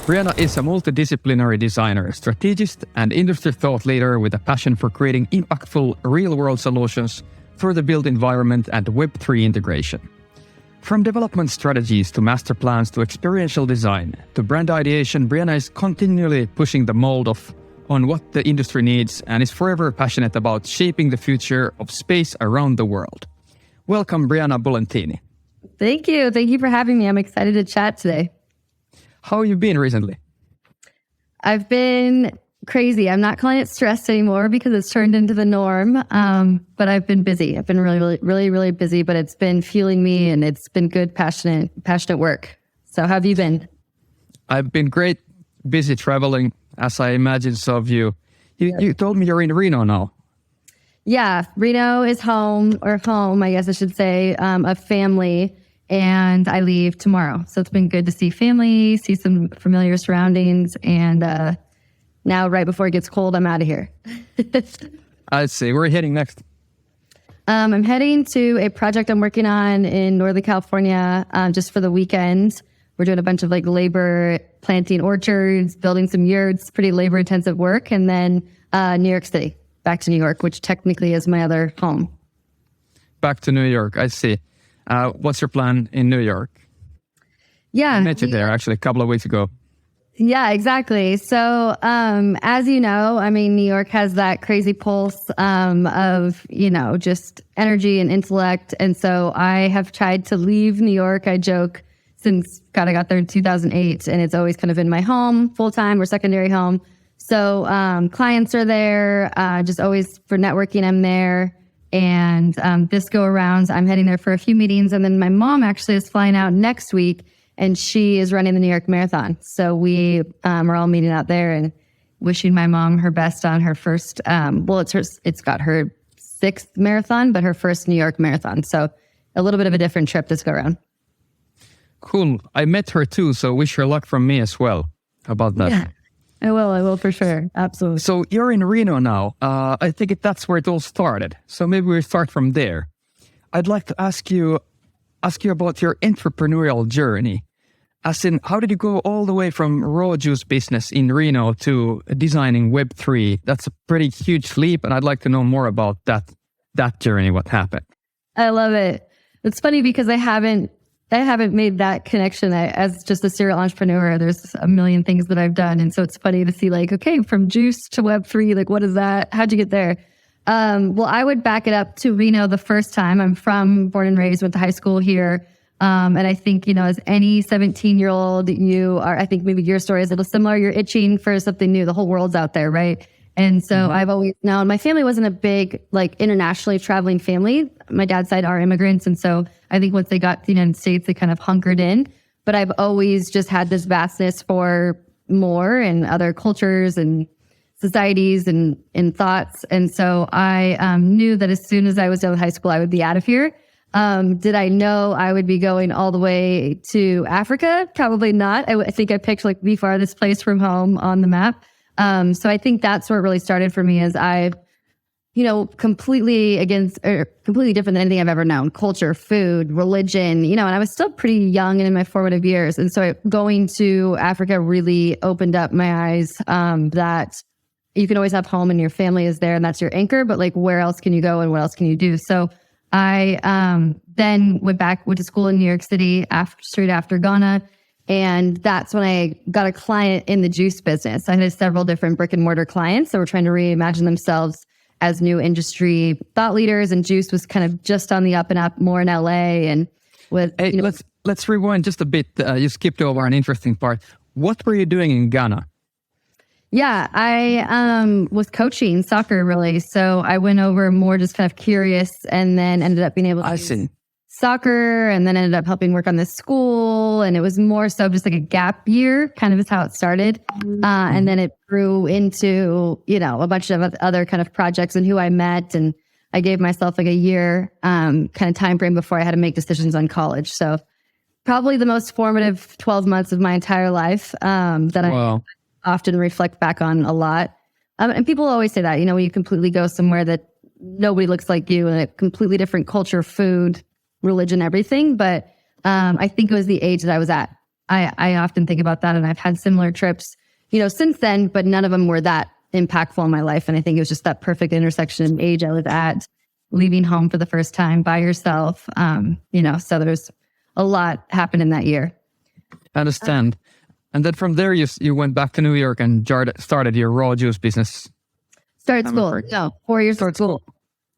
Brianna is a multidisciplinary designer, strategist, and industry thought leader with a passion for creating impactful real-world solutions for the built environment and Web3 integration. From development strategies to master plans to experiential design to brand ideation, Brianna is continually pushing the mold on what the industry needs and is forever passionate about shaping the future of space around the world. Welcome, Brianna Bullentini. Thank you. Thank you for having me. I'm excited to chat today. How have you been recently? I've been crazy. I'm not calling it stressed anymore because it's turned into the norm. But I've been busy. I've been really busy, but it's been fueling me and it's been good, passionate work. So how have you been? I've been great, busy traveling, as I imagine so of you. You told me you're in Reno now. Yeah, Reno is home, I guess I should say, of family. And I leave tomorrow. So it's been good to see family, see some familiar surroundings. And now right before it gets cold, I'm out of here. I see. Where are you heading next? I'm heading to a project I'm working on in Northern California just for the weekend. We're doing a bunch of labor, planting orchards, building some yurts, pretty labor intensive work. And then New York City, back to New York, which technically is my other home. Back to New York. I see. What's your plan in New York? Yeah. I met you there actually a couple of weeks ago. Yeah, exactly. So, as you know, I mean, New York has that crazy pulse of, just energy and intellect. And so I have tried to leave New York, I joke, since I got there in 2008. And it's always kind of been my home, full-time or secondary home. So clients are there, just always for networking, I'm there. And this go around, I'm heading there for a few meetings. And then my mom actually is flying out next week and she is running the New York Marathon. So we are all meeting out there and wishing my mom her best on her first, it's got her 6th marathon, but her first New York marathon. So a little bit of a different trip this go around. Cool. I met her too. So wish her luck from me as well. How about that? Yeah. I will for sure. Absolutely. So you're in Reno now. I think that's where it all started. So maybe we start from there. I'd like to ask you about your entrepreneurial journey. As in, how did you go all the way from raw juice business in Reno to designing Web3? That's a pretty huge leap, and I'd like to know more about that journey, what happened. I love it. It's funny because I haven't made that connection as just a serial entrepreneur. There's a million things that I've done. And so it's funny to see okay, from juice to Web3, what is that? How'd you get there? Well, I would back it up to Reno the first time. I'm born and raised, went to high school here. And I think, as any 17-year-old, I think maybe your story is a little similar. You're itching for something new. The whole world's out there, right? And so I've always known my family wasn't a big, internationally traveling family. My dad's side are immigrants. And so I think once they got to the United States, they kind of hunkered in. But I've always just had this vastness for more and other cultures and societies and thoughts. And so I knew that as soon as I was done with high school, I would be out of here. Did I know I would be going all the way to Africa? Probably not. I think I picked the farthest place from home on the map. So I think that's where it really started for me, is I, completely different than anything I've ever known. Culture, food, religion, and I was still pretty young and in my formative years. And so going to Africa really opened up my eyes, that you can always have home and your family is there and that's your anchor, but where else can you go and what else can you do? So I then went to school in New York City straight after Ghana. And that's when I got a client in the juice business. I had several different brick and mortar clients that were trying to reimagine themselves as new industry thought leaders. And juice was kind of just on the up and up, more in LA. And let's rewind just a bit. You skipped over an interesting part. What were you doing in Ghana? Yeah, I was coaching soccer, really. So I went over more just kind of curious and then ended up being able to do soccer, and then ended up helping work on this school. And it was more so just a gap year, kind of is how it started. And then it grew into, a bunch of other kind of projects and who I met. And I gave myself a year kind of time frame before I had to make decisions on college. So probably the most formative 12 months of my entire life that I often reflect back on a lot. And people always say that, when you completely go somewhere that nobody looks like you and a completely different culture, food, religion, everything. But I think it was the age that I was at. I often think about that, and I've had similar trips, since then, but none of them were that impactful in my life. And I think it was just that perfect intersection age I was at, leaving home for the first time by yourself. So there's a lot happened in that year. I understand. And then from there, you went back to New York and started your raw juice business. Started school. No, 4 years of school.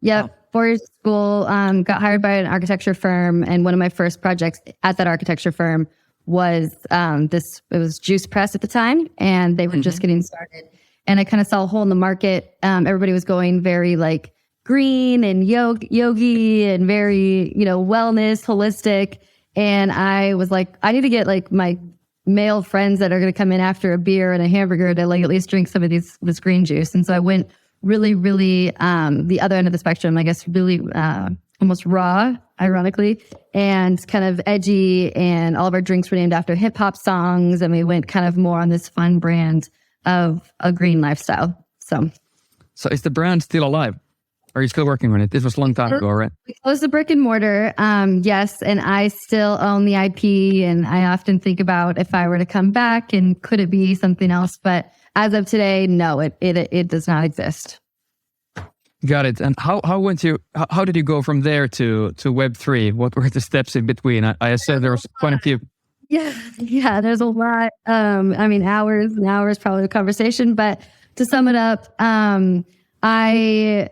Yep. Oh. 4 years of school, got hired by an architecture firm. And one of my first projects at that architecture firm was it was Juice Press at the time. And they were just getting started. And I kind of saw a hole in the market. Everybody was going very like green and yogi and very, wellness, holistic. And I was like, I need to get like my male friends that are going to come in after a beer and a hamburger to like at least drink some of this green juice. And so I went really, really the other end of the spectrum, I guess, really almost raw, ironically, and kind of edgy. And all of our drinks were named after hip hop songs. And we went kind of more on this fun brand of a green lifestyle. So is the brand still alive? Are you still working on it? This was a long time ago, right? We closed the brick and mortar. Yes. And I still own the IP. And I often think about if I were to come back and could it be something else? But as of today, no, it does not exist. Got it. And how did you go from there to Web3? What were the steps in between? I said there was quite a few. Yeah, there's a lot. Hours and hours probably of conversation. But to sum it up, I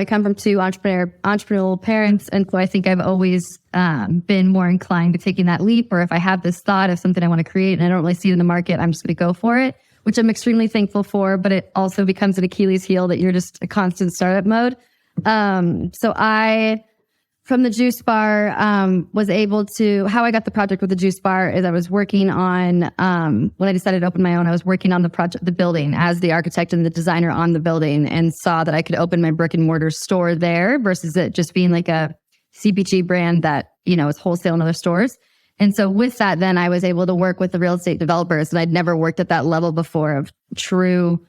come from two entrepreneurial parents. And so I think I've always been more inclined to taking that leap. Or if I have this thought of something I want to create and I don't really see it in the market, I'm just going to go for it, which I'm extremely thankful for. But it also becomes an Achilles heel that you're just a constant startup mode. So I, from the juice bar, was able to, how I got the project with the juice bar is I was working on, when I decided to open my own, I was working on the building as the architect and the designer on the building, and saw that I could open my brick and mortar store there versus it just being like a CPG brand that, is wholesale in other stores. And so with that, then I was able to work with the real estate developers, and I'd never worked at that level before of true,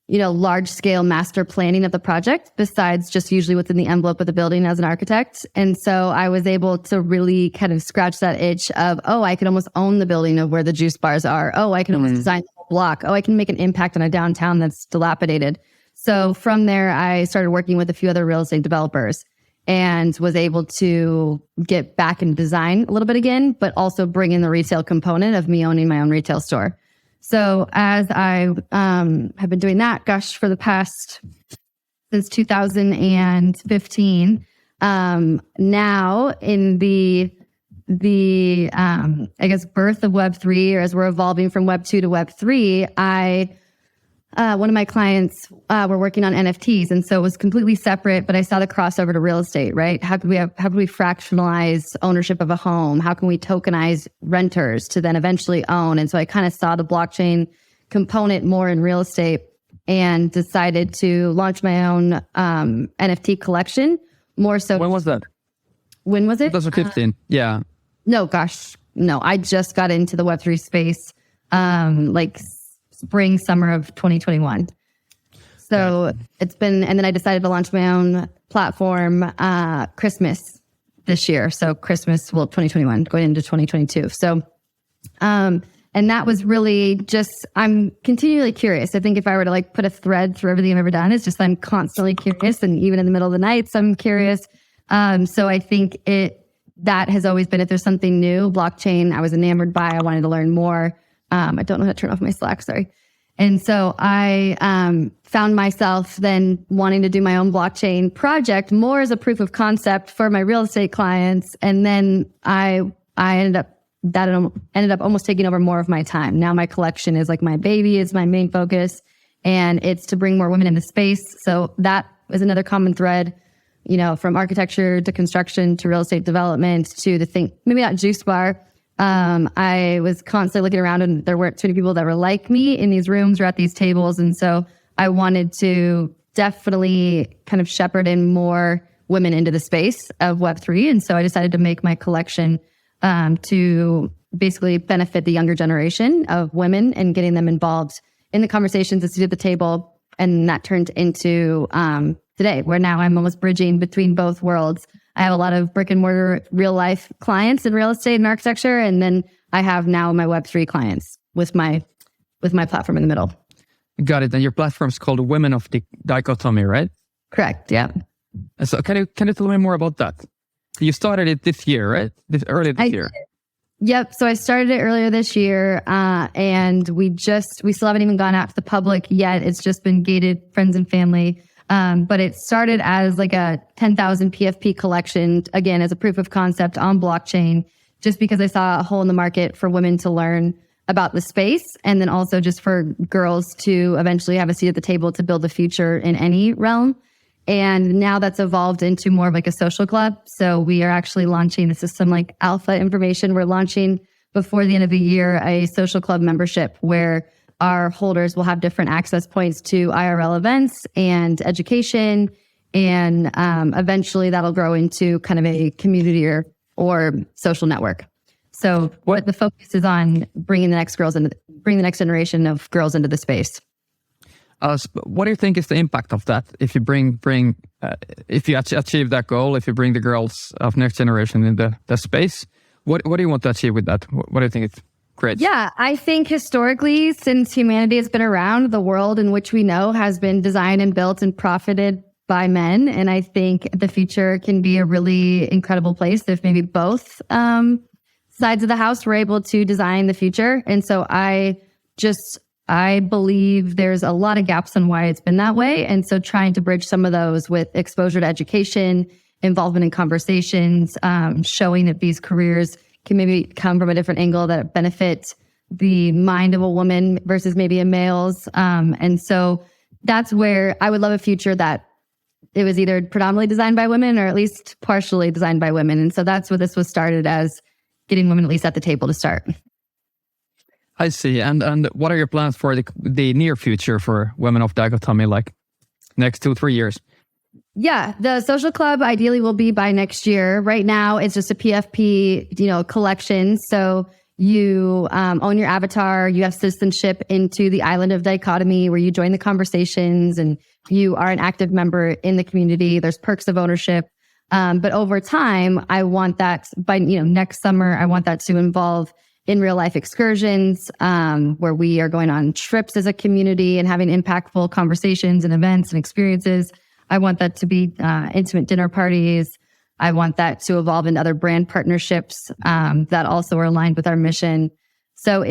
large scale master planning of the project, besides just usually within the envelope of the building as an architect. And so I was able to really kind of scratch that itch of, I could almost own the building of where the juice bars are. I can almost design the whole block. I can make an impact on a downtown that's dilapidated. So from there, I started working with a few other real estate developers and was able to get back into design a little bit again, but also bring in the retail component of me owning my own retail store. So as I have been doing that, for the past, since 2015, now in the birth of Web3, or as we're evolving from Web2 to Web3, one of my clients were working on NFTs, and so it was completely separate, but I saw the crossover to real estate, right? How could we fractionalize ownership of a home? How can we tokenize renters to then eventually own? And so I kind of saw the blockchain component more in real estate and decided to launch my own NFT collection more so. When was that? When was it? 2015. Yeah. No, I just got into the Web3 space spring, summer of 2021. So it's been, and then I decided to launch my own platform, Christmas this year. So 2021, going into 2022. So, and that was really just, I'm continually curious. I think if I were to put a thread through everything I've ever done, it's just, I'm constantly curious. And even in the middle of the nights, I'm curious. So I think that has always been, if there's something new, blockchain, I was enamored by, I wanted to learn more. I don't know how to turn off my Slack, sorry. And so I found myself then wanting to do my own blockchain project more as a proof of concept for my real estate clients. And then I ended up almost taking over more of my time. Now my collection is my baby, is my main focus, and it's to bring more women into space. So that is another common thread, from architecture to construction to real estate development to the thing, maybe not juice bar. I was constantly looking around, and there weren't too many people that were like me in these rooms or at these tables. And so I wanted to definitely kind of shepherd in more women into the space of Web3. And so I decided to make my collection to basically benefit the younger generation of women and getting them involved in the conversations and seated at the table. And that turned into today, where now I'm almost bridging between both worlds I have a lot of brick and mortar real life clients in real estate and architecture. And then I have now my Web3 clients with my platform in the middle. Got it. And your platform is called Women of Dichotomy, right? Correct. Yeah. So can you tell me more about that? You started it this year, right? Early this year. Yep. So I started it earlier this year, and we still haven't even gone out to the public yet. It's just been gated friends and family. But it started as like a 10,000 PFP collection, again, as a proof of concept on blockchain, just because I saw a hole in the market for women to learn about the space. And then also just for girls to eventually have a seat at the table to build the future in any realm. And now that's evolved into more of like a social club. So we are actually launching, this is some like alpha information. We're launching before the end of the year, a social club membership where our holders will have different access points to IRL events and education. And eventually that'll grow into kind of a community or social network. So what the focus is on bringing the next generation of girls into the space. What do you think is the impact of that? If you if you achieve that goal, if you bring the girls of next generation in the space, what do you want to achieve with that? What do you think it's great? Yeah, I think historically, since humanity has been around, the world in which we know has been designed and built and profited by men. And I think the future can be a really incredible place if maybe both sides of the house were able to design the future. And so I believe there's a lot of gaps on why it's been that way. And so trying to bridge some of those with exposure to education, involvement in conversations, showing that these careers can maybe come from a different angle that benefit the mind of a woman versus maybe a male's. And so that's where I would love a future that it was either predominantly designed by women or at least partially designed by women. And so that's what this was started as, getting women at least at the table to start. I see. And what are your plans for the near future for Women of Dichotomy, like next 2-3 years? Yeah, the social club ideally will be by next year. Right now, it's just a PFP, collection. So you own your avatar, you have citizenship into the island of Dichotomy where you join the conversations and you are an active member in the community. There's perks of ownership. But over time, I want that by, next summer, I want that to involve in real life excursions, where we are going on trips as a community and having impactful conversations and events and experiences. I want that to be intimate dinner parties. I want that to evolve into other brand partnerships that also are aligned with our mission. So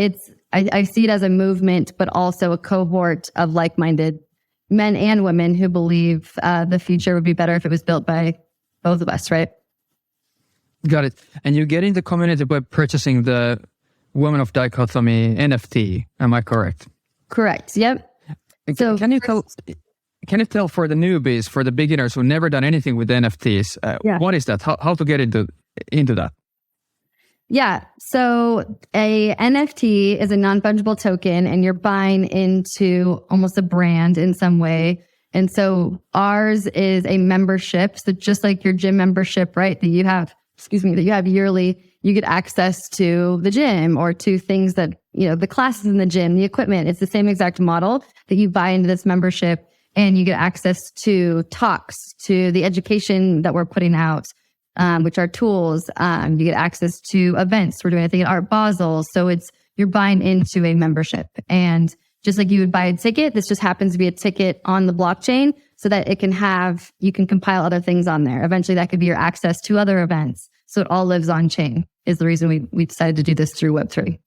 I see it as a movement, but also a cohort of like-minded men and women who believe the future would be better if it was built by both of us, right? Got it. And you get in the community by purchasing the Women of Dichotomy NFT. Am I correct? Correct. Yep. So can you tell for the newbies, for the beginners who never done anything with NFTs, what is that? How to get into that? Yeah. So a NFT is a non-fungible token and you're buying into almost a brand in some way. And so ours is a membership. So just like your gym membership, right? That you have yearly, you get access to the gym or to things that, the classes in the gym, the equipment. It's the same exact model that you buy into this membership and you get access to talks, to the education that we're putting out, which are tools. You get access to events. We're doing a thing at Art Basel. So you're buying into a membership. And just like you would buy a ticket, this just happens to be a ticket on the blockchain so that you can compile other things on there. Eventually that could be your access to other events. So it all lives on chain is the reason we decided to do this through Web3.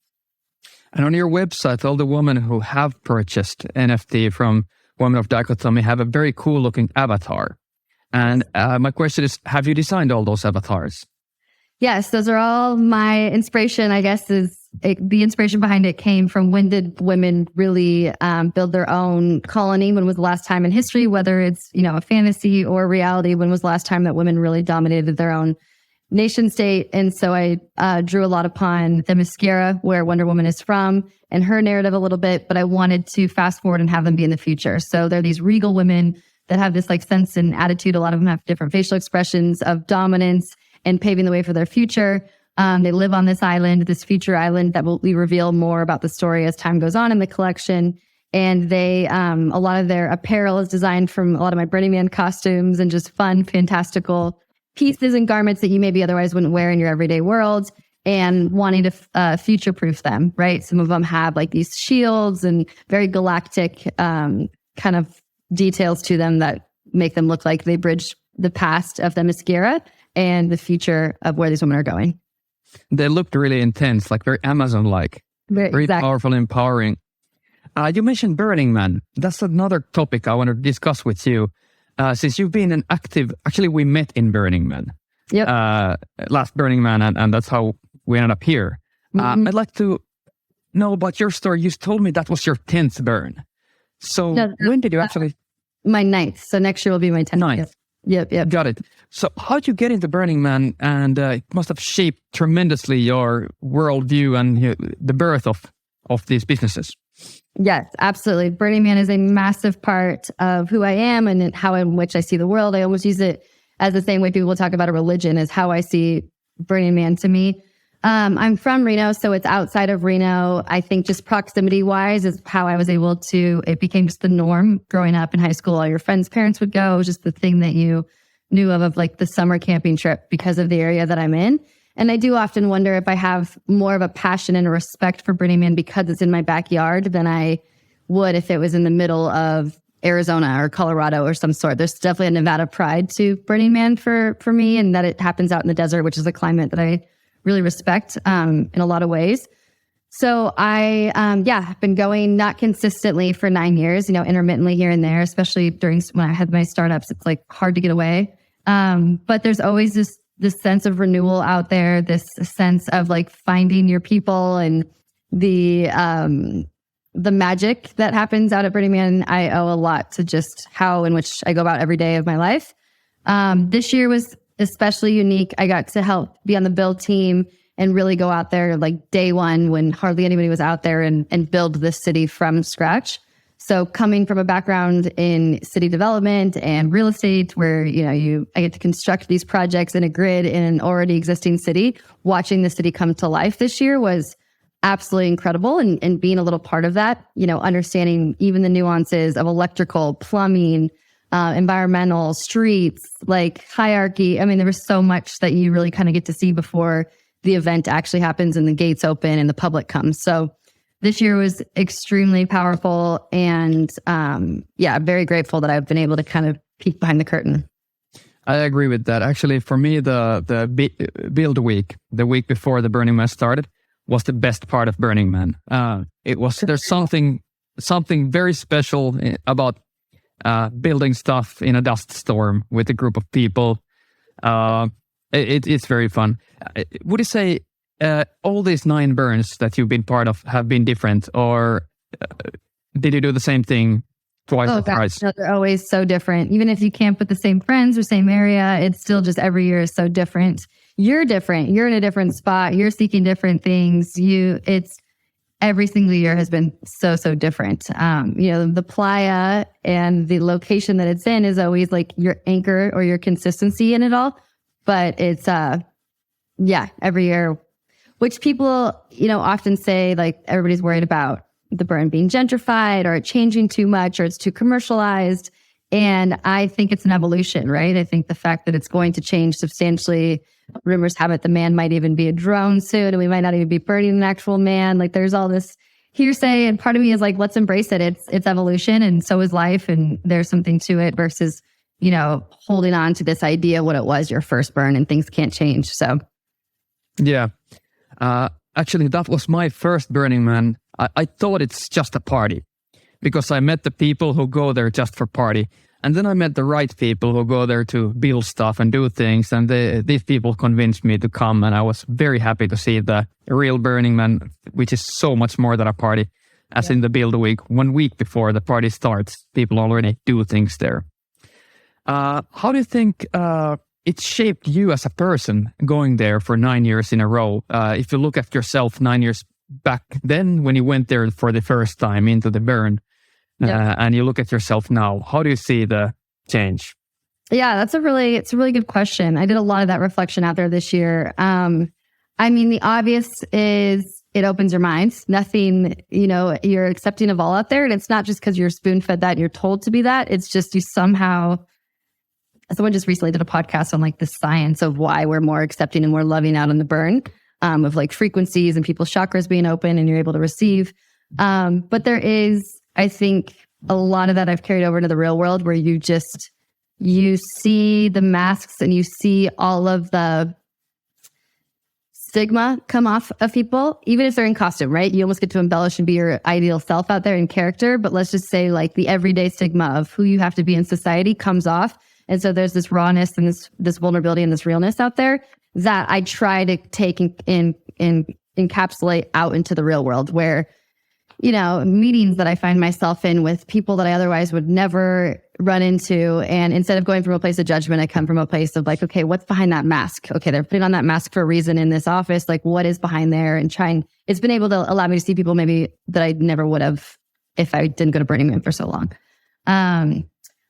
And on your website, all the women who have purchased NFT from Women of Dichotomy have a very cool looking avatar. And my question is, have you designed all those avatars? Yes, those are all my inspiration, I guess, the inspiration behind it came from when did women really build their own colony? When was the last time in history, whether it's, a fantasy or reality, when was the last time that women really dominated their own nation state? And so I drew a lot upon the mascara where Wonder Woman is from and her narrative a little bit, but I wanted to fast forward and have them be in the future. So they're these regal women that have this sense and attitude. A lot of them have different facial expressions of dominance and paving the way for their future. They live on this island, this future island that we reveal more about the story as time goes on in the collection. And they, a lot of their apparel is designed from a lot of my Burning Man costumes and just fun, fantastical pieces and garments that you maybe otherwise wouldn't wear in your everyday world, and wanting to future-proof them, right? Some of them have like these shields and very galactic kind of details to them that make them look like they bridge the past of the Themyscira and the future of where these women are going. They looked really intense, like very Amazon-like, very powerful, empowering. You mentioned Burning Man. That's another topic I want to discuss with you. Since you've been actually we met in Burning Man. Yep. Last Burning Man, and that's how we ended up here. I'd like to know about your story. You told me that was your 10th burn. So when did you actually... My 9th. So next year will be my 10th. 9th. Yep. Got it. So how'd you get into Burning Man? And it must have shaped tremendously your worldview and the birth of these businesses. Yes, absolutely. Burning Man is a massive part of who I am and how in which I see the world. I almost use it as the same way people talk about a religion, is how I see Burning Man to me. I'm from Reno, so it's outside of Reno. I think just proximity wise is how I was able to, it became just the norm growing up in high school. All your friends' parents would go. It was just the thing that you knew of like the summer camping trip because of the area that I'm in. And I do often wonder if I have more of a passion and a respect for Burning Man because it's in my backyard than I would if it was in the middle of Arizona or Colorado or some sort. There's definitely a Nevada pride to Burning Man for me, and that it happens out in the desert, which is a climate that I really respect in a lot of ways. So I, have been going not consistently for 9 years, intermittently here and there, especially during when I had my startups. It's like hard to get away. But there's always this sense of renewal out there, this sense of like finding your people and the magic that happens out at Burning Man. I owe a lot to just how in which I go about every day of my life. This year was especially unique. I got to help be on the build team and really go out there like day one when hardly anybody was out there and build this city from scratch. So coming from a background in city development and real estate where, I get to construct these projects in a grid in an already existing city, watching the city come to life this year was absolutely incredible. And being a little part of that, understanding even the nuances of electrical, plumbing, environmental, streets, like hierarchy. I mean, there was so much that you really kind of get to see before the event actually happens and the gates open and the public comes. So this year was extremely powerful, and very grateful that I've been able to kind of peek behind the curtain. I agree with that. Actually, for me, the build week, the week before the Burning Man started, was the best part of Burning Man. There's something very special about building stuff in a dust storm with a group of people. It's very fun. Would you say all these 9 burns that you've been part of have been different, or did you do the same thing twice or thrice? No, they're always so different. Even if you camp with the same friends or same area, it's still just every year is so different. You're different. You're in a different spot. You're seeking different things. It's every single year has been so different. The playa and the location that it's in is always like your anchor or your consistency in it all. But it's, every year, which people, often say like everybody's worried about the burn being gentrified or it changing too much or it's too commercialized. And I think it's an evolution, right? I think the fact that it's going to change substantially. Rumors have it the man might even be a drone soon and we might not even be burning an actual man. Like there's all this hearsay, and part of me is like, let's embrace it. It's evolution, and so is life, and there's something to it versus, holding on to this idea of what it was your first burn and things can't change. So yeah. Actually, that was my first Burning Man. I thought it's just a party because I met the people who go there just for party. And then I met the right people who go there to build stuff and do things. And these people convinced me to come. And I was very happy to see the real Burning Man, which is so much more than a party. As in the build week, 1 week before the party starts, people already do things there. How do you think it shaped you as a person going there for 9 years in a row? If you look at yourself 9 years back then when you went there for the first time into the burn, and you look at yourself now, how do you see the change? Yeah, it's a really good question. I did a lot of that reflection out there this year. The obvious is it opens your mind. Nothing, you're accepting of all out there. And it's not just because you're spoon-fed that and you're told to be that. It's just you somehow someone just recently did a podcast on like the science of why we're more accepting and more loving out on the burn, of like frequencies and people's chakras being open and you're able to receive. But there is, I think, a lot of that I've carried over to the real world where you see the masks and you see all of the stigma come off of people, even if they're in costume, right? You almost get to embellish and be your ideal self out there in character. But let's just say like the everyday stigma of who you have to be in society comes off. And so there's this rawness and this vulnerability and this realness out there that I try to take and encapsulate out into the real world where, you know, meetings that I find myself in with people that I otherwise would never run into. And instead of going from a place of judgment, I come from a place of like, okay, what's behind that mask? Okay, they're putting on that mask for a reason in this office. Like what is behind there? And it's been able to allow me to see people maybe that I never would have if I didn't go to Burning Man for so long.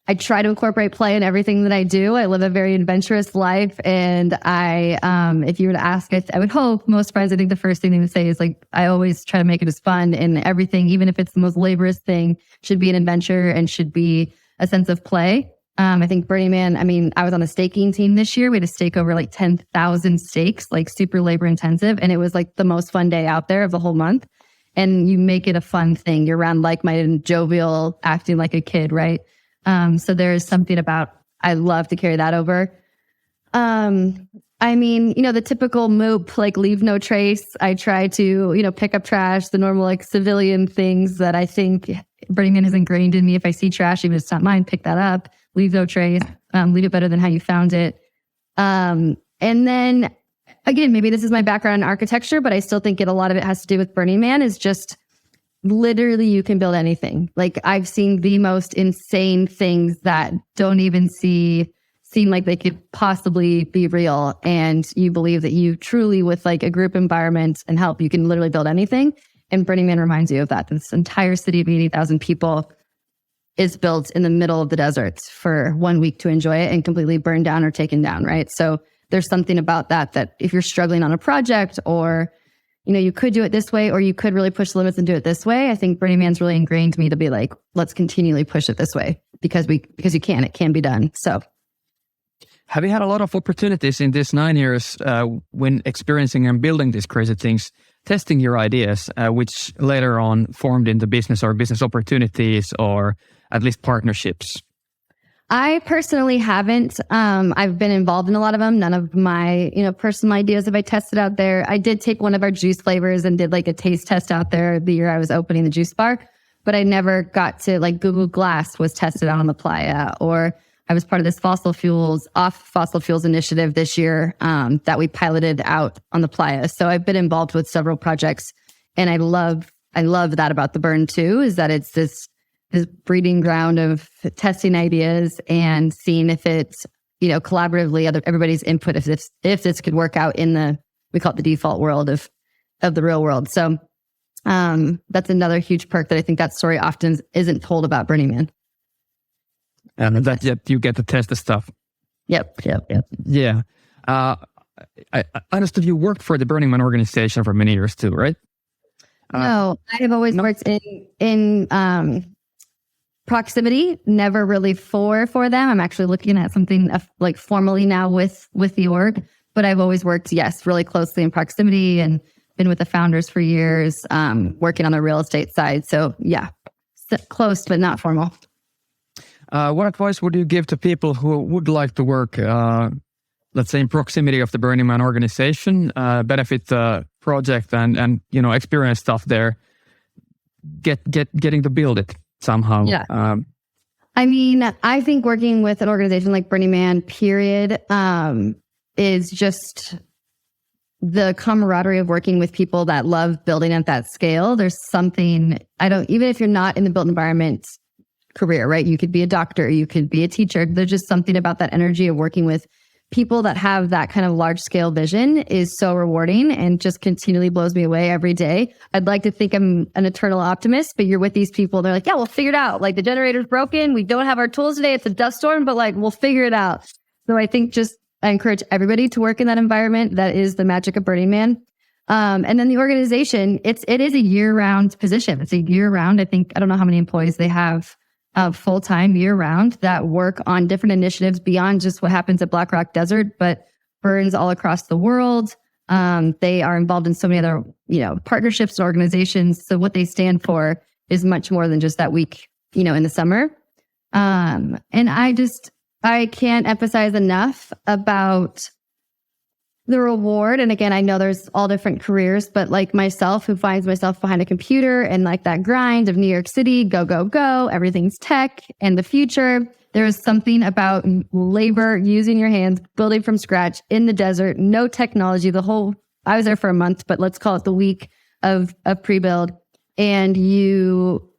I try to incorporate play in everything that I do. I live a very adventurous life. And if you were to ask, I would hope most friends, I think the first thing they would say is like, I always try to make it as fun, and everything, even if it's the most laborious thing, should be an adventure and should be a sense of play. I think Burning Man, I mean, I was on the staking team this year. We had to stake over like 10,000 stakes, like super labor intensive. And it was like the most fun day out there of the whole month. And you make it a fun thing. You're around like-minded and jovial, acting like a kid, right? So there is something about, I love to carry that over. I mean, you know, the typical moop, like leave no trace. I try to, you know, pick up trash, the normal like civilian things that I think Burning Man is ingrained in me. If I see trash, even if it's not mine, pick that up, leave no trace, leave it better than how you found it. And then again, maybe this is my background in architecture, but I still think a lot of it has to do with Burning Man is just literally you can build anything. Like I've seen the most insane things that don't even seem like they could possibly be real. And you believe that you truly, with like a group environment and help, you can literally build anything. And Burning Man reminds you of that. This entire city of 80,000 people is built in the middle of the desert for 1 week to enjoy it and completely burned down or taken down, right? So there's something about that if you're struggling on a project or, you know, you could do it this way, or you could really push the limits and do it this way. I think Burning Man's really ingrained me to be like, let's continually push it this way because you can, it can be done. So. Have you had a lot of opportunities in these 9 years when experiencing and building these crazy things, testing your ideas, which later on formed into business or business opportunities or at least partnerships? I personally haven't. I've been involved in a lot of them. None of my, you know, personal ideas have I tested out there. I did take one of our juice flavors and did like a taste test out there the year I was opening the juice bar, but I never got to like Google Glass was tested out on the playa, or I was part of this off fossil fuels initiative this year that we piloted out on the playa. So I've been involved with several projects, and I love that about the burn too, is that it's this breeding ground of testing ideas and seeing if it's, you know, collaboratively everybody's input, if this could work out in we call it the default world of the real world. So that's another huge perk that I think that story often isn't told about Burning Man. And that you get to test the stuff. Yep. Yeah. I understood you worked for the Burning Man organization for many years too, right? No, I have always worked in proximity, never really for them. I'm actually looking at something like formally now with the org, but I've always worked, yes, really closely in proximity and been with the founders for years, working on the real estate side. So yeah, close, but not formal. What advice would you give to people who would like to work, let's say in proximity of the Burning Man organization, benefit the project and you know, experience stuff there, getting to build it somehow? Yeah. I mean, I think working with an organization like Burning Man, period, is just the camaraderie of working with people that love building at that scale. There's something, even if you're not in the built environment career, right? You could be a doctor, you could be a teacher. There's just something about that energy of working with people that have that kind of large scale vision is so rewarding and just continually blows me away every day. I'd like to think I'm an eternal optimist, but you're with these people. They're like, yeah, we'll figure it out. Like the generator's broken. We don't have our tools today. It's a dust storm, but like, we'll figure it out. So I think I encourage everybody to work in that environment. That is the magic of Burning Man. And then the organization, it is a year round position. It's a year round. I don't know how many employees they have full-time year-round that work on different initiatives beyond just what happens at Black Rock Desert, but burns all across the world. They are involved in so many other, partnerships and organizations. So what they stand for is much more than just that week, in the summer. And I can't emphasize enough about the reward. And again, I know there's all different careers, but like myself, who finds myself behind a computer and like that grind of New York City, go, go, go, everything's tech and the future. There is something about labor, using your hands, building from scratch in the desert, no technology. I was there for a month, but let's call it the week of pre-build. And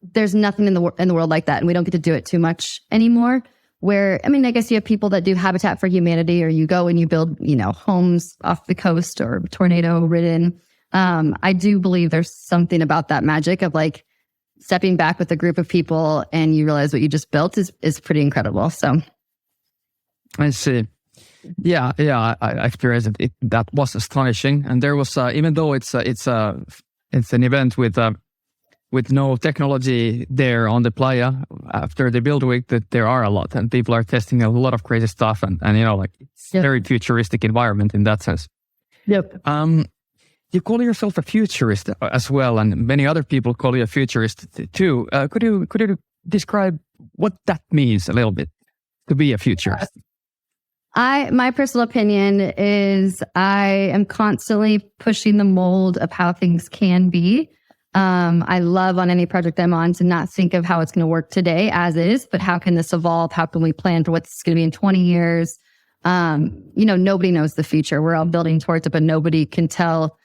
there's nothing in the world like that. And we don't get to do it too much anymore. I guess you have people that do Habitat for Humanity, or you go and you build, homes off the coast or tornado ridden. I do believe there's something about that magic of like stepping back with a group of people and you realize what you just built is pretty incredible. So I see. Yeah. I experienced it. That was astonishing. And there was, even though it's an event with no technology there on the playa after the build week, that there are a lot and people are testing a lot of crazy stuff and it's very futuristic environment in that sense. Yep. You call yourself a futurist as well, and many other people call you a futurist too. Could you describe what that means a little bit to be a futurist? My personal opinion is I am constantly pushing the mold of how things can be. I love on any project I'm on to not think of how it's going to work today as is, but how can this evolve? How can we plan for what's going to be in 20 years? Nobody knows the future. We're all building towards it, but nobody can tell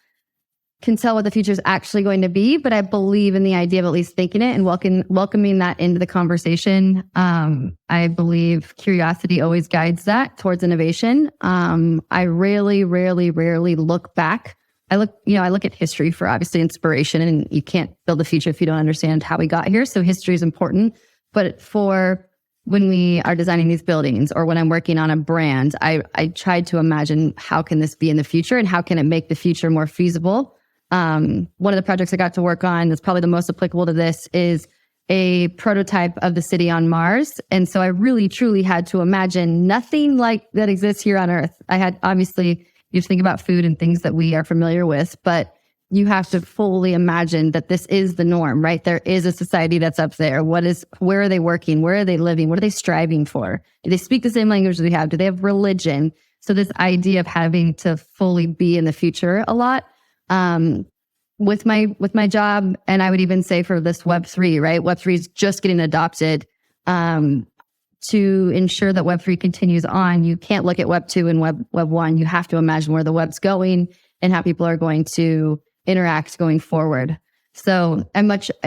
what the future is actually going to be. But I believe in the idea of at least thinking it and welcoming that into the conversation. I believe curiosity always guides that towards innovation. I rarely look back. I look at history for obviously inspiration, and you can't build the future if you don't understand how we got here. So history is important. But for when we are designing these buildings or when I'm working on a brand, I tried to imagine how can this be in the future and how can it make the future more feasible. One of the projects I got to work on that's probably the most applicable to this is a prototype of the city on Mars. And so I really, truly had to imagine nothing like that exists here on Earth. I had, obviously, you think about food and things that we are familiar with, but you have to fully imagine that this is the norm, right? There is a society that's up there. Where are they working? Where are they living? What are they striving for? Do they speak the same language we have? Do they have religion? So this idea of having to fully be in the future a lot, with my job, and I would even say for this Web3, right? Web3 is just getting adopted. To ensure that Web3 continues on, you can't look at Web2 and Web 1. You have to imagine where the web's going and how people are going to interact going forward. So I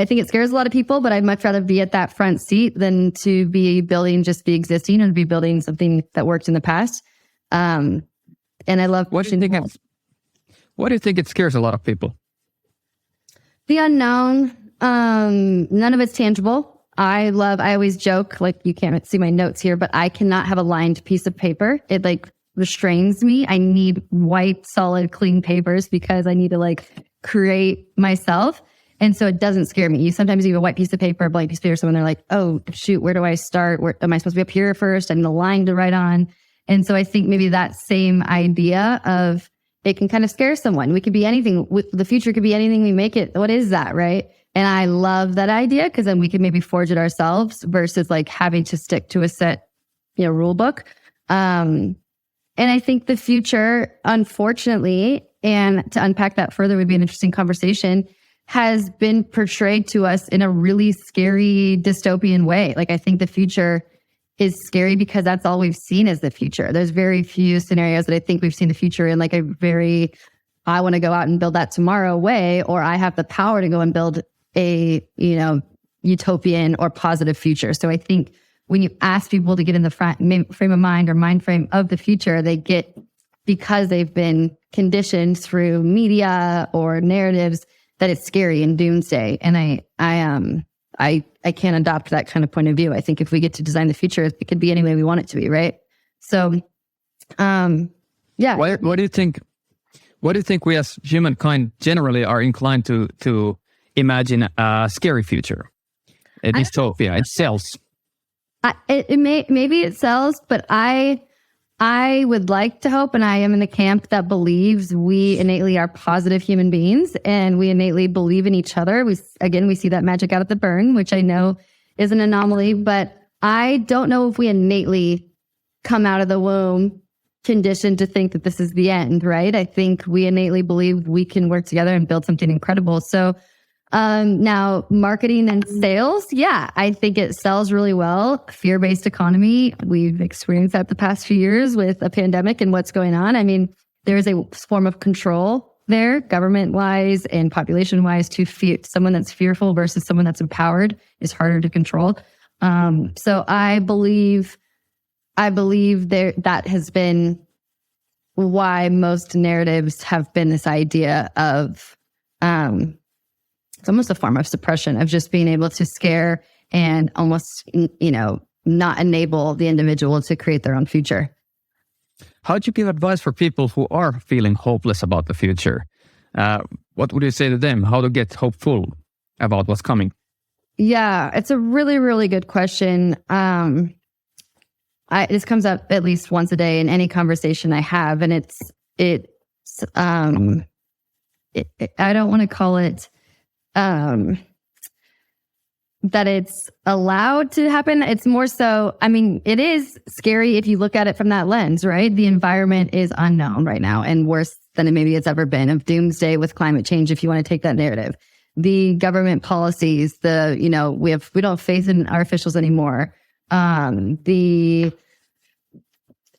think it scares a lot of people, but I'd much rather be at that front seat than to be building just be existing and be building something that worked in the past. And I love pushing. What do you think it scares a lot of people? The unknown. None of it's tangible. I always joke, like you can't see my notes here, but I cannot have a lined piece of paper. It like restrains me. I need white, solid, clean papers because I need to create myself. And so it doesn't scare me. You sometimes have a white piece of paper, a blank piece of paper, someone they're like, oh shoot, where do I start? Where am I supposed to be up here first? I need a line to write on. And so I think maybe that same idea of it can kind of scare someone. We could be anything. The future could be anything we make it. What is that, right? And I love that idea because then we can maybe forge it ourselves versus having to stick to a set, rule book. And I think the future, unfortunately, and to unpack that further would be an interesting conversation, has been portrayed to us in a really scary dystopian way. I think the future is scary because that's all we've seen as the future. There's very few scenarios that I think we've seen the future in a very, I want to go out and build that tomorrow way, or I have the power to go and build a, utopian or positive future. So I think when you ask people to get in the frame of mind or mind frame of the future, they get, because they've been conditioned through media or narratives, that it's scary and doomsday. And I can't adopt that kind of point of view. I think if we get to design the future, it could be any way we want it to be, right? So, yeah. What do you think? What do you think we as humankind generally are inclined to imagine a scary future, a dystopia? It sells. Maybe it sells, but I would like to hope, and I am in the camp that believes we innately are positive human beings and we innately believe in each other. We see that magic out at the burn, which I know is an anomaly, but I don't know if we innately come out of the womb conditioned to think that this is the end, right? I think we innately believe we can work together and build something incredible. So now marketing and sales, yeah, I think it sells really well. Fear-based economy, we've experienced that the past few years with a pandemic and what's going on. I mean, there is a form of control there, government-wise and population-wise, to someone that's fearful versus someone that's empowered is harder to control. So I believe that has been why most narratives have been this idea of it's almost a form of suppression, of just being able to scare and almost, not enable the individual to create their own future. How would you give advice for people who are feeling hopeless about the future? What would you say to them? How to get hopeful about what's coming? Yeah, it's a really, really good question. This comes up at least once a day in any conversation I have, and I don't want to call it that it's allowed to happen. It's more so, it is scary if you look at it from that lens, right? The environment is unknown right now and worse than maybe it's ever been, of doomsday with climate change, if you want to take that narrative. The government policies, we don't have faith in our officials anymore.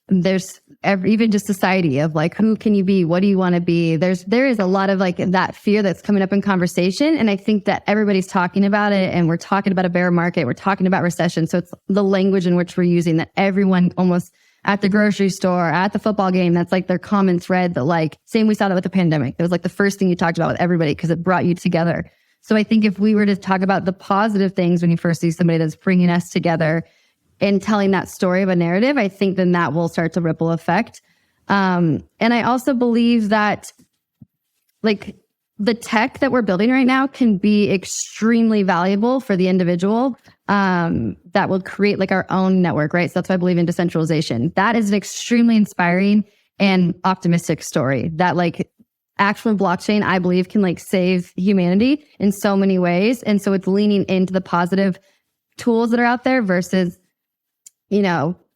There's even just society of like, who can you be? What do you want to be? There is a lot of like that fear that's coming up in conversation. And I think that everybody's talking about it, and we're talking about a bear market. We're talking about recession. So it's the language in which we're using that everyone almost at the grocery store, at the football game, that's like their common thread that like, same we saw that with the pandemic. It was like the first thing you talked about with everybody because it brought you together. So I think if we were to talk about the positive things when you first see somebody that's bringing us together and telling that story of a narrative, I think then that will start to ripple effect. And I also believe that like the tech that we're building right now can be extremely valuable for the individual, that will create like our own network, right? So that's why I believe in decentralization. That is an extremely inspiring and optimistic story that like actual blockchain, I believe, can like save humanity in so many ways. And so it's leaning into the positive tools that are out there versus,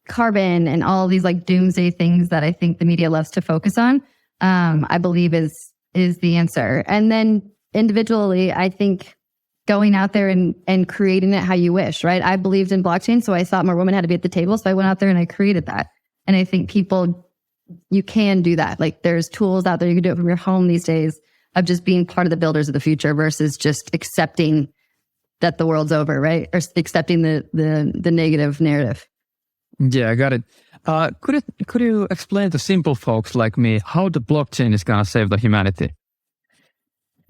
carbon and all these like doomsday things that I think the media loves to focus on, I believe is the answer. And then individually, I think going out there and creating it how you wish, right? I believed in blockchain, so I thought more women had to be at the table. So I went out there and I created that. And I think you can do that. Like there's tools out there. You can do it from your home these days of just being part of the builders of the future versus just accepting that the world's over, right? Or accepting the negative narrative. Yeah, I got it. Could you explain to simple folks like me how the blockchain is going to save the humanity?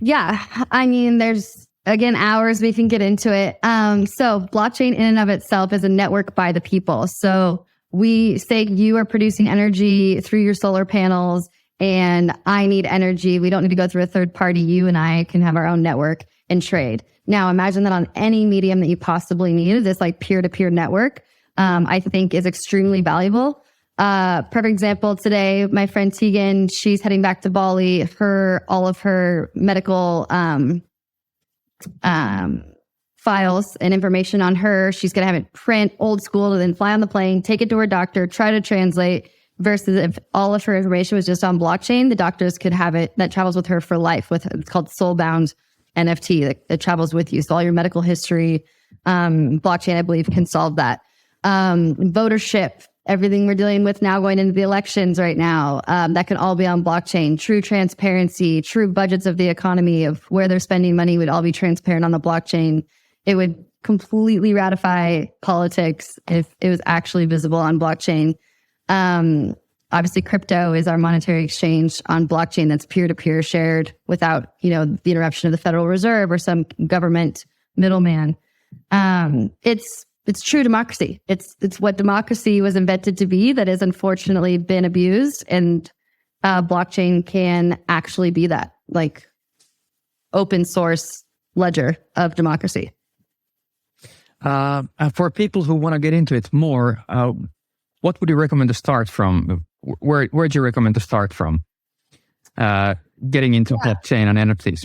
Yeah, there's, again, hours we can get into it. So blockchain in and of itself is a network by the people. So we say you are producing energy through your solar panels and I need energy. We don't need to go through a third party. You and I can have our own network and trade. Now imagine that on any medium that you possibly need, this like peer-to-peer network, I think is extremely valuable. Perfect example today, my friend Tegan, she's heading back to Bali. All of her medical files and information on her, she's going to have it print old school to then fly on the plane, take it to her doctor, try to translate, versus if all of her information was just on blockchain, the doctors could have it that travels with her for life. It's called soulbound NFT that travels with you. So all your medical history, blockchain, I believe, can solve that. Votership, everything we're dealing with now going into the elections right now, that can all be on blockchain. True transparency, true budgets of the economy of where they're spending money would all be transparent on the blockchain. It would completely ratify politics if it was actually visible on blockchain. Obviously, crypto is our monetary exchange on blockchain that's peer-to-peer shared without, the interruption of the Federal Reserve or some government middleman. It's true democracy. It's what democracy was invented to be that has unfortunately been abused, and blockchain can actually be that, like open source ledger of democracy. And for people who want to get into it more, what would you recommend to start from? Where do you recommend to start from? Getting into blockchain and NFTs.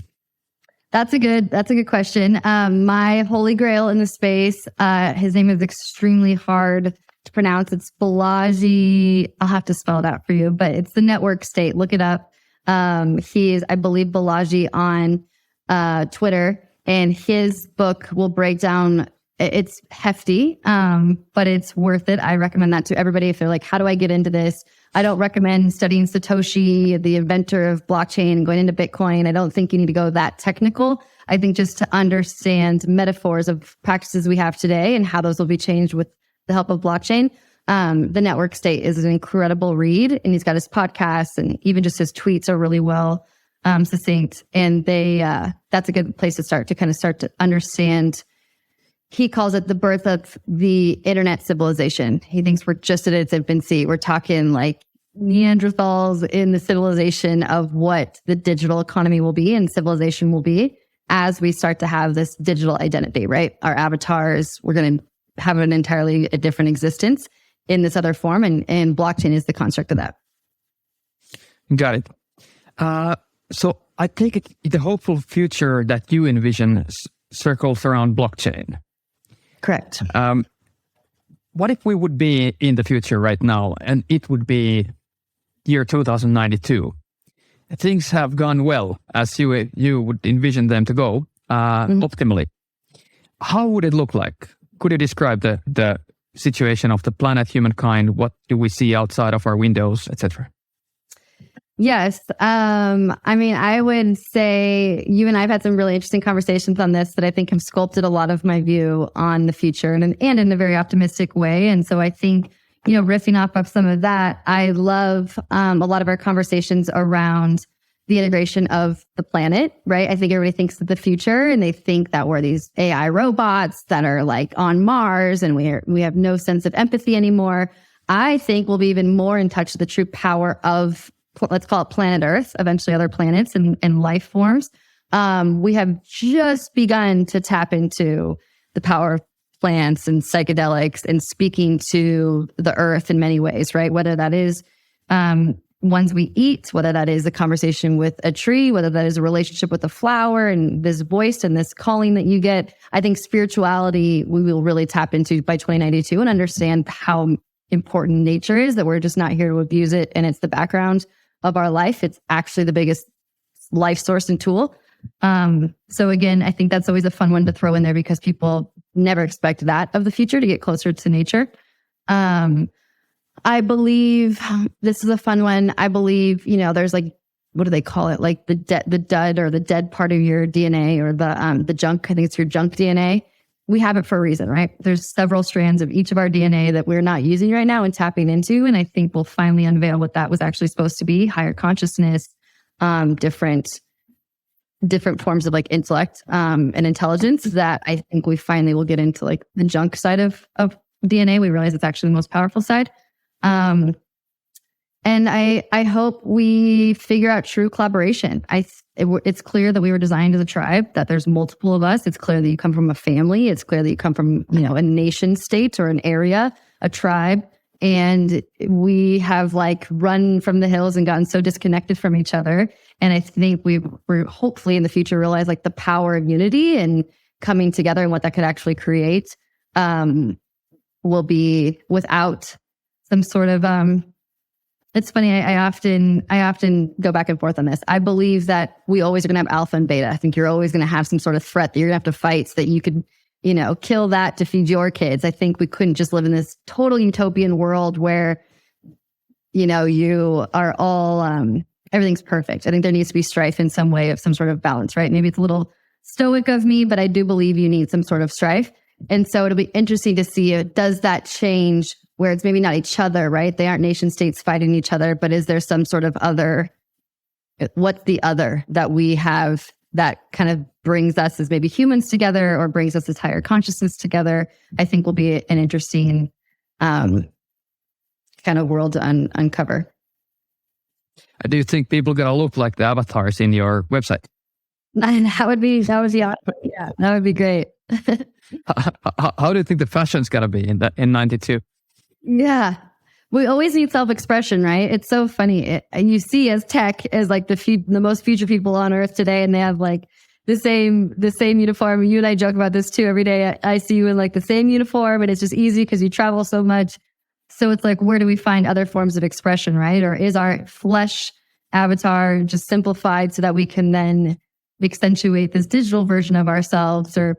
That's a good question. My holy grail in the space, his name is extremely hard to pronounce. It's Balaji. I'll have to spell it out for you, but it's the network state. Look it up. He is, I believe, Balaji on Twitter, and his book will break down. It's hefty, but it's worth it. I recommend that to everybody if they're like, how do I get into this? I don't recommend studying Satoshi, the inventor of blockchain, and going into Bitcoin. I don't think you need to go that technical. I think just to understand metaphors of practices we have today and how those will be changed with the help of blockchain. The network state is an incredible read, and he's got his podcasts, and even just his tweets are really well succinct. And that's a good place to start to understand. He calls it the birth of the internet civilization. He thinks we're just at its infancy. We're talking like Neanderthals in the civilization of what the digital economy will be and civilization will be as we start to have this digital identity, right? Our avatars, we're going to have an entirely different existence in this other form, and blockchain is the construct of that. Got it. So I take it the hopeful future that you envision circles around blockchain. Correct. What if we would be in the future right now and it would be year 2092? Things have gone well as you would envision them to go optimally. How would it look like? Could you describe the situation of the planet, humankind? What do we see outside of our windows, etc.? Yes. I mean, I would say you and I have had some really interesting conversations on this that I think have sculpted a lot of my view on the future and in a very optimistic way. And so I think, riffing off of some of that, I love a lot of our conversations around the integration of the planet, right? I think everybody thinks of the future and they think that we're these AI robots that are like on Mars and we have no sense of empathy anymore. I think we'll be even more in touch with the true power of, let's call it planet Earth, eventually other planets and life forms. We have just begun to tap into the power of plants and psychedelics and speaking to the earth in many ways, right? Whether that is ones we eat, whether that is a conversation with a tree, whether that is a relationship with a flower and this voice and this calling that you get. I think spirituality, we will really tap into by 2092 and understand how important nature is, that we're just not here to abuse it. And it's the background of our life. It's actually the biggest life source and tool. So again, I think that's always a fun one to throw in there because people never expect that of the future, to get closer to nature. I believe this is a fun one. I believe, there's like, what do they call it? Like the dud or the dead part of your DNA or the junk. I think it's your junk DNA. We have it for a reason, right? There's several strands of each of our DNA that we're not using right now and tapping into. And I think we'll finally unveil what that was actually supposed to be: higher consciousness, different forms of like intellect and intelligence that I think we finally will get into like the junk side of DNA. We realize it's actually the most powerful side. And I hope we figure out true collaboration. It's clear that we were designed as a tribe, that there's multiple of us. It's clear that you come from a family. It's clear that you come from, a nation state or an area, a tribe. And we have like run from the hills and gotten so disconnected from each other. And I think we're hopefully in the future realize like the power of unity and coming together and what that could actually create will be without some sort of it's funny, I often go back and forth on this. I believe that we always are going to have alpha and beta. I think you're always going to have some sort of threat that you're going to have to fight so that you could, kill that to feed your kids. I think we couldn't just live in this total utopian world where, you are all, everything's perfect. I think there needs to be strife in some way of some sort of balance, right? Maybe it's a little stoic of me, but I do believe you need some sort of strife. And so it'll be interesting to see, does that change where it's maybe not each other, right? They aren't nation states fighting each other, but is there some sort of other, what's the other that we have that kind of brings us as maybe humans together or brings us as higher consciousness together? I think will be an interesting kind of world to uncover. Do you think people are going to look like the avatars in your website? That would be awesome. Yeah, that would be great. How do you think the fashion's gotta be in 92? Yeah. We always need self-expression, right? It's so funny. And you see as tech as like the most future people on earth today, and they have like the same uniform. You and I joke about this too every day. I see you in like the same uniform, and it's just easy because you travel so much. So it's like, where do we find other forms of expression, right? Or is our flesh avatar just simplified so that we can then accentuate this digital version of ourselves? Or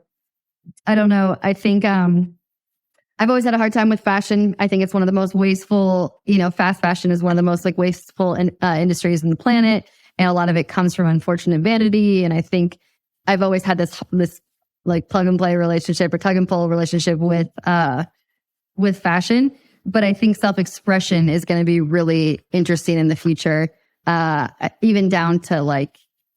I don't know. I think I've always had a hard time with fashion. I think it's one of the most wasteful, fast fashion is one of the most like wasteful industries on the planet. And a lot of it comes from unfortunate vanity. And I think I've always had this like plug and play relationship or tug and pull relationship with fashion. But I think self-expression is going to be really interesting in the future. Even down to like,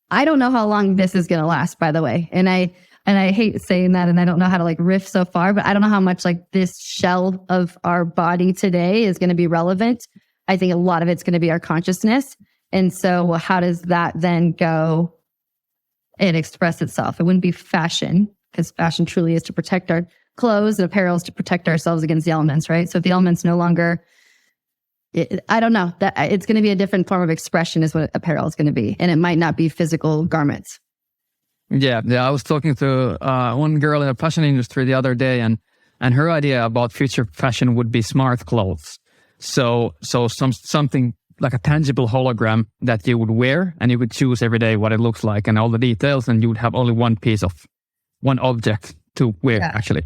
I don't know how long this is going to last, by the way. And I hate saying that, and I don't know how to like riff so far, but I don't know how much like this shell of our body today is going to be relevant. I think a lot of it's going to be our consciousness. And so how does that then go and express itself? It wouldn't be fashion, because fashion truly is to protect our clothes, and apparel is to protect ourselves against the elements, right? So if the elements no longer, I don't know, that it's going to be a different form of expression is what apparel is going to be. And it might not be physical garments. Yeah. I was talking to one girl in the fashion industry the other day, and her idea about future fashion would be smart clothes. So something like a tangible hologram that you would wear, and you could choose every day what it looks like and all the details, and you would have only one object to wear, actually.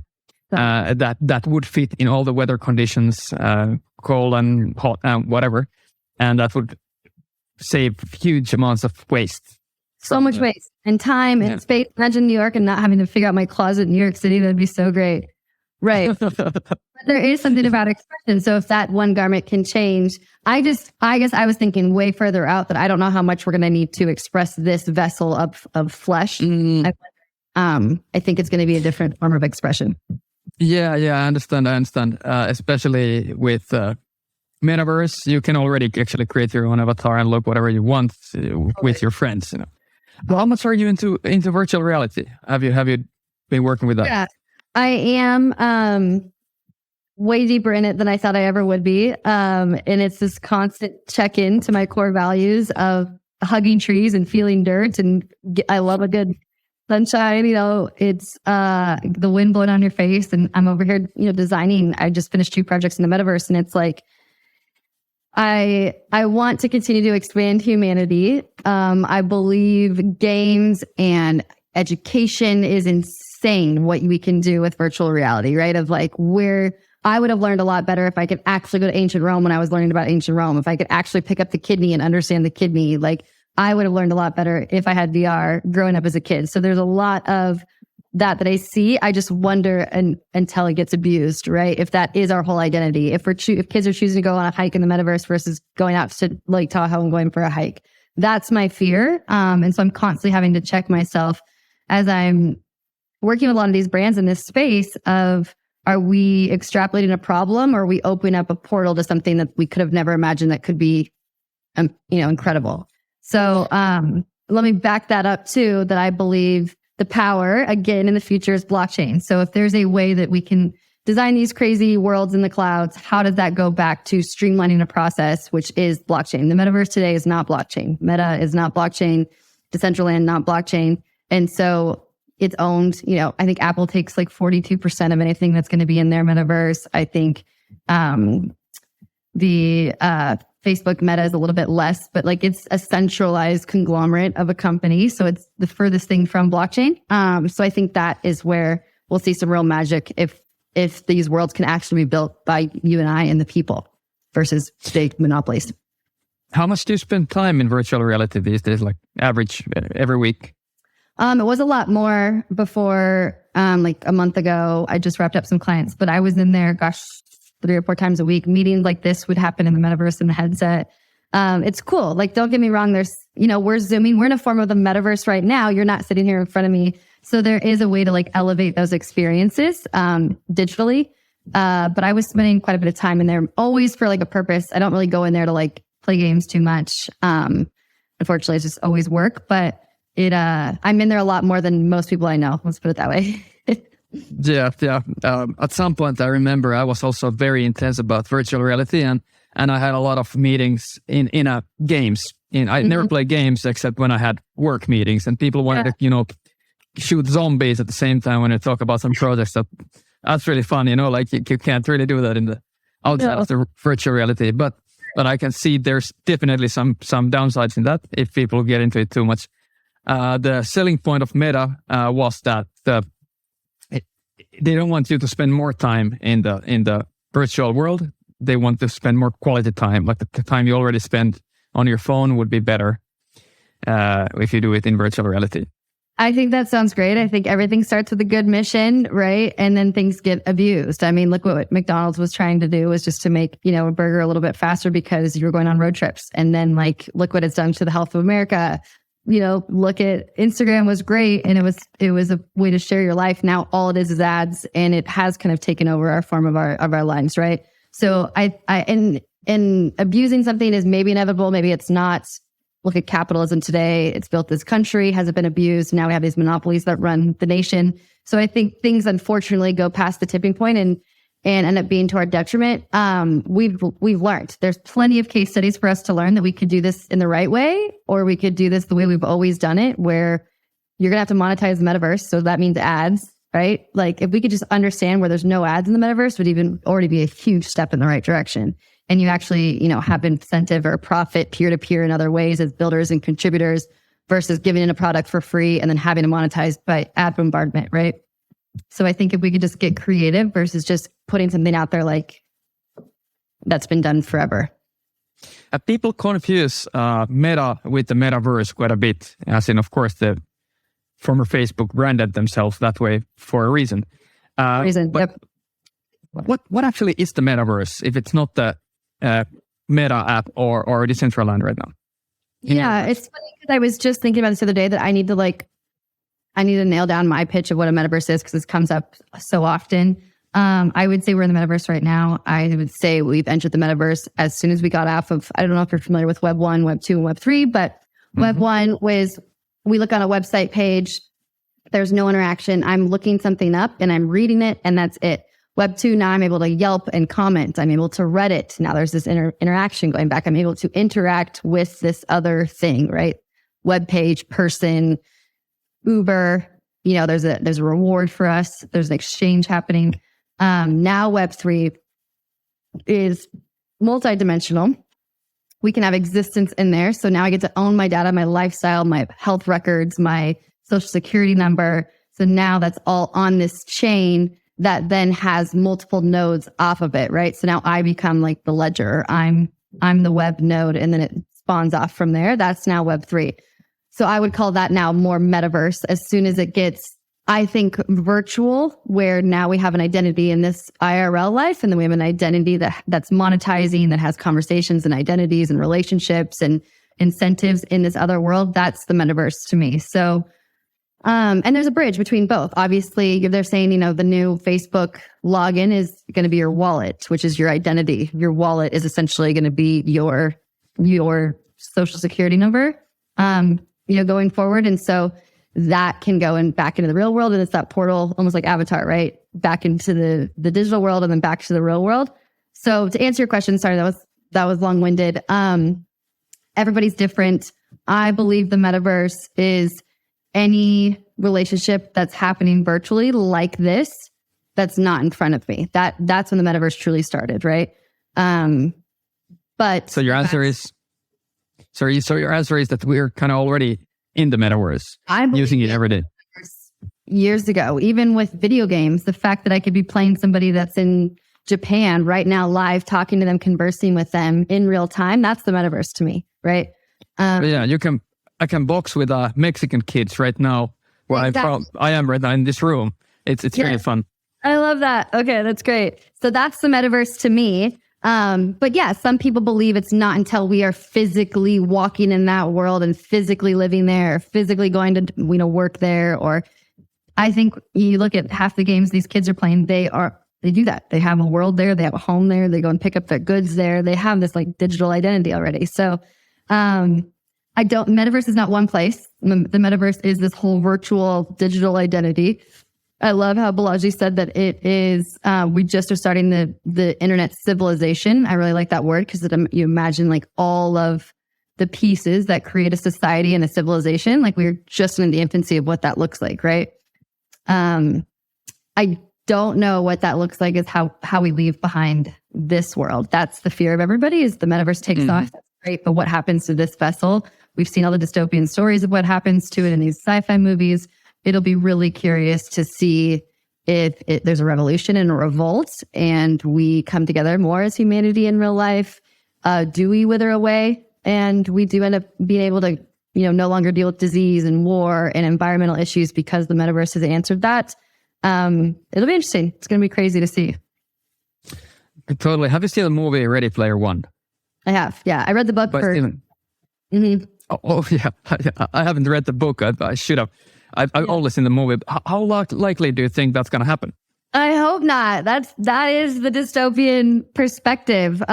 That would fit in all the weather conditions, cold and hot and whatever, and that would save huge amounts of waste. So much waste and time and space. Imagine New York and not having to figure out my closet in New York City. That'd be so great. Right. But there is something about expression. So if that one garment can change, I guess I was thinking way further out that I don't know how much we're going to need to express this vessel of flesh. I think it's going to be a different form of expression. Yeah, I understand. Especially with metaverse, you can already actually create your own avatar and look whatever you want with your friends. Well, how much are you into virtual reality? Have you been working with that? Yeah, I am way deeper in it than I thought I ever would be. And it's this constant check-in to my core values of hugging trees and feeling dirt. And I love a good sunshine. It's the wind blowing on your face. And I'm over here, designing. I just finished 2 projects in the metaverse, and it's like, I want to continue to expand humanity. I believe games and education is insane what we can do with virtual reality, right? Of like where I would have learned a lot better if I could actually go to ancient Rome when I was learning about ancient Rome. If I could actually pick up the kidney and understand the kidney, like I would have learned a lot better if I had VR growing up as a kid. So there's a lot of that I see. I just wonder until it gets abused, right? If that is our whole identity, if kids are choosing to go on a hike in the metaverse versus going out to Lake Tahoe and going for a hike, that's my fear. And so I'm constantly having to check myself as I'm working with a lot of these brands in this space of, are we extrapolating a problem, or are we opening up a portal to something that we could have never imagined that could be, incredible. So let me back that up too, that I believe the power, again, in the future is blockchain. So if there's a way that we can design these crazy worlds in the clouds, how does that go back to streamlining a process, which is blockchain? The metaverse today is not blockchain. Meta is not blockchain. Decentraland, not blockchain. And so it's owned, I think Apple takes like 42% of anything that's going to be in their metaverse. I think the Facebook Meta is a little bit less, but like it's a centralized conglomerate of a company. So it's the furthest thing from blockchain. So I think that is where we'll see some real magic if these worlds can actually be built by you and I and the people versus big monopolies. How much do you spend time in virtual reality these days, like average every week? It was a lot more before, like a month ago. I just wrapped up some clients, but I was in there, 3 or 4 times a week. Meetings like this would happen in the metaverse in the headset. It's cool. Like, don't get me wrong. There's, we're Zooming. We're in a form of the metaverse right now. You're not sitting here in front of me. So there is a way to like elevate those experiences, digitally. But I was spending quite a bit of time in there, always for like a purpose. I don't really go in there to like play games too much. Unfortunately, it's just always work. But I'm in there a lot more than most people I know. Let's put it that way. Yeah. At some point, I remember I was also very intense about virtual reality, and I had a lot of meetings in games. I never play games except when I had work meetings, and people wanted to, shoot zombies at the same time when I talk about some projects. That's really fun, like you can't really do that in the outside of the virtual reality. But I can see there's definitely some downsides in that if people get into it too much. The selling point of Meta was that they don't want you to spend more time in the virtual world. They want to spend more quality time. Like the time you already spend on your phone would be better if you do it in virtual reality. I think that sounds great. I think everything starts with a good mission, right? And then things get abused. I mean, look what McDonald's was trying to do was just to make, a burger a little bit faster because you were going on road trips. And then look what it's done to the health of America. Look at Instagram was great and it was a way to share your life. Now all it is ads, and it has kind of taken over our form of our lives, right? So and abusing something is maybe inevitable, maybe it's not. Look at capitalism today. It's built this country. Has it been abused? Now we have these monopolies that run the nation. So I think things unfortunately go past the tipping point and end up being to our detriment. We've learned. There's plenty of case studies for us to learn that we could do this in the right way, or we could do this the way we've always done it, where you're going to have to monetize the metaverse. So that means ads, right? Like if we could just understand where there's no ads in the metaverse would even already be a huge step in the right direction. And you actually, have incentive or profit peer-to-peer in other ways as builders and contributors versus giving in a product for free and then having to monetize by ad bombardment, right? So I think if we could just get creative versus just putting something out there like that's been done forever. People confuse Meta with the metaverse quite a bit, as in, of course, the former Facebook branded themselves that way for a reason. Yep. What actually is the metaverse if it's not the Meta app or Decentraland right now? Yeah, it's funny because I was just thinking about this the other day that I need to nail down my pitch of what a metaverse is because this comes up so often. I would say we're in the metaverse right now. I would say we've entered the metaverse as soon as we got off of, I don't know if you're familiar with Web 1, Web 2, and Web 3, but Web 1 was we look on a website page, there's no interaction. I'm looking something up and I'm reading it and that's it. Web 2, now I'm able to Yelp and comment. I'm able to Reddit. Now there's this interaction going back. I'm able to interact with this other thing, right? Web page, person, Uber, there's a reward for us. There's an exchange happening. Now Web 3 is multidimensional. We can have existence in there. So now I get to own my data, my lifestyle, my health records, my social security number. So now that's all on this chain that then has multiple nodes off of it, right? So now I become like the ledger. I'm the web node, and then it spawns off from there. That's now Web 3. So I would call that now more metaverse as soon as it gets, I think, virtual, where now we have an identity in this IRL life, and then we have an identity that's monetizing, that has conversations and identities and relationships and incentives in this other world. That's the metaverse to me. So and there's a bridge between both. Obviously, they're saying, the new Facebook login is going to be your wallet, which is your identity. Your wallet is essentially going to be your social security number, going forward. And so that can go back into the real world. And it's that portal, almost like Avatar, right? Back into the digital world and then back to the real world. So to answer your question, sorry, that was long-winded. Everybody's different. I believe the metaverse is any relationship that's happening virtually like this, that's not in front of me. That's when the metaverse truly started, right? But so your answer is, your answer is that we're kind of already in the metaverse, using it every day. Years ago, even with video games, the fact that I could be playing somebody that's in Japan right now, live, talking to them, conversing with them in real time, that's the metaverse to me, right? I can box with Mexican kids right now where I am right now in this room. It's really fun. I love that. Okay, that's great. So that's the metaverse to me. But yeah, some people believe it's not until we are physically walking in that world and physically living there, physically going to work there. Or I think you look at half the games these kids are playing, they do that. They have a world there, they have a home there, they go and pick up their goods there. They have this like digital identity already. So Metaverse is not one place. The metaverse is this whole virtual digital identity. I love how Balaji said that it is, we just are starting the internet civilization. I really like that word because you imagine like all of the pieces that create a society and a civilization. Like we're just in the infancy of what that looks like, right? I don't know what that looks like is how we leave behind this world. That's the fear of everybody is the metaverse takes off. That's great. But what happens to this vessel? We've seen all the dystopian stories of what happens to it in these sci-fi movies. It'll be really curious to see if there's a revolution and a revolt and we come together more as humanity in real life. Do we wither away? And we do end up being able to, no longer deal with disease and war and environmental issues because the metaverse has answered that. It'll be interesting. It's going to be crazy to see. Totally. Have you seen the movie Ready Player One? I have. Yeah. I read the book first. Yeah. I haven't read the book. I should have. I've only seen the movie. How likely do you think that's going to happen? I hope not. That is the dystopian perspective.